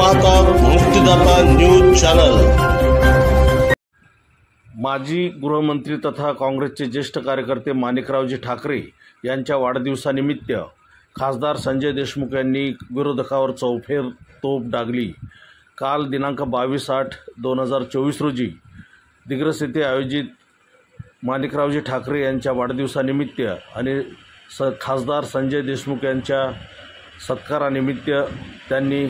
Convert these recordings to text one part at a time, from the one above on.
पाहता मुक्तिदाता news channel. माजी गृहमंत्री तथा काँग्रेसचे ज्येष्ठ कार्यकर्ते माणिकरावजी ठाकरे यांच्या वाढदिवसानिमित्त खासदार संजय देशमुख यांनी विरोधकावर चौफेर तोफ डागली। काल दिनांक 22/8/2024 रोजी दिग्रस येथे आयोजित माणिकरावजी ठाकरे यांच्या वाढदिवसानिमित्त आणि खासदार संजय देशमुख यांच्या सत्कारानिमित्त त्यांनी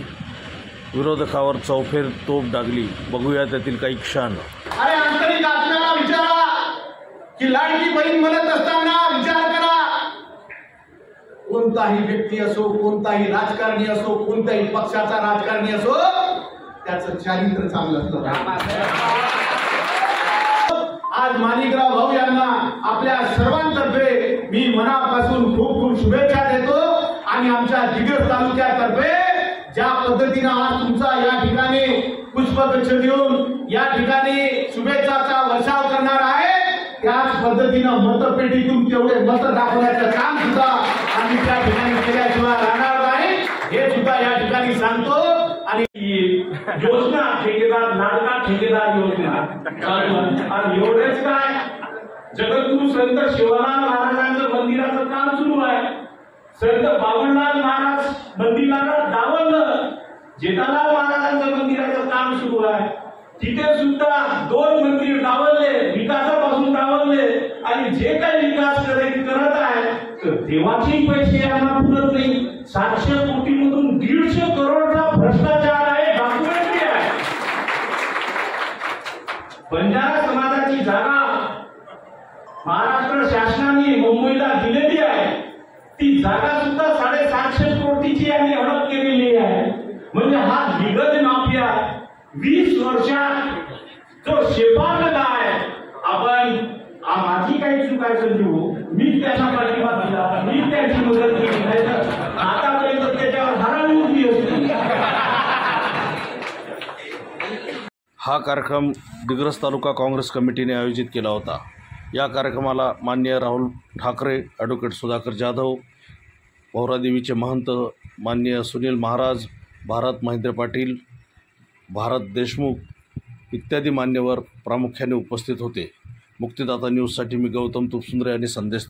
विरोधकावर चौफेर तोफ डागली। बघूया त्यातील काही क्षण। अरे आंतरिक आपल्याला विचारा की लाडकी बहीण म्हणत असताना विचार करा, कोणताही व्यक्ती असो, कोणताही राजकारणी असो, कोणत्याही पक्षाचा राजकारणी असो, त्याचं चारित्र्य चांगलं असतं। आज माणिकराव भाऊ यांना आपल्या सर्वांतर्फे मी मनापासून खूप खूप शुभेच्छा देतो आणि आमच्या दिग्रस तालुक्यातर्फे ज्या पद्धतीने आज तुमचा या ठिकाणी पुष्पगुच्छ देऊन या ठिकाणी शुभेच्छाचा वर्षाव करणार आहे, त्याच पद्धतीने मतपेटीतून तेवढे मत दाखवण्याचं काम सुद्धा आम्ही त्या ठिकाणी केल्याशिवाय राहणार नाही, हे सुद्धा या ठिकाणी सांगतो। आणि योजना ठेकेदार लाडका ठेकेदार योजना आणि एवढेच काय, जगद्गुरु संत शिवलाल महाराजांचं मंदिराचं काम सुरू आहे। संत बाबुलाल महाराज मंदिराला डावललं, जेठालाल महाराजांचं मंदिराचं काम सुरू आहे, तिथे सुद्धा 2 मंदिर डावलले, विकासापासून डावलले आणि जे काही विकास करत आहे तर देवाचे पैसे यांना पुरत नाही। 700 कोटीमधून 150 करोडचा भ्रष्टाचार आहे, डॉक्युमेंटरी आहे। बंजारा समाजाची जागा महाराष्ट्र शासनाने मुंबईला दिलेली आहे, ती जागा सुद्धा 750 कोटीची यांनी हडप केलेली आहे। म्हणजे हा निगद माफिया 20 वर्षात जो शेपारलेला आहे। आपण माझी काही चूक आहे संजीव, मी त्यांना पाठिंबा दिला, मी त्यांची मदत केली, नाही तर आतापर्यंत त्याच्यावर हरामी उभी होती। हा कार्यक्रम दिग्रस तालुका काँग्रेस कमिटीने आयोजित केला होता। या कार्यक्रमाला माननीय राहुल ठाकरे, ॲडव्होकेट सुधाकर जाधव, पौरादेवीचे महंत माननीय सुनील महाराज, भारत महेंद्र पाटील, भारत देशमुख इत्यादी मान्यवर प्रामुख्याने उपस्थित होते। मुक्तिदाता न्यूजसाठी मी गौतम तुपसुंदरे आणि संदेश।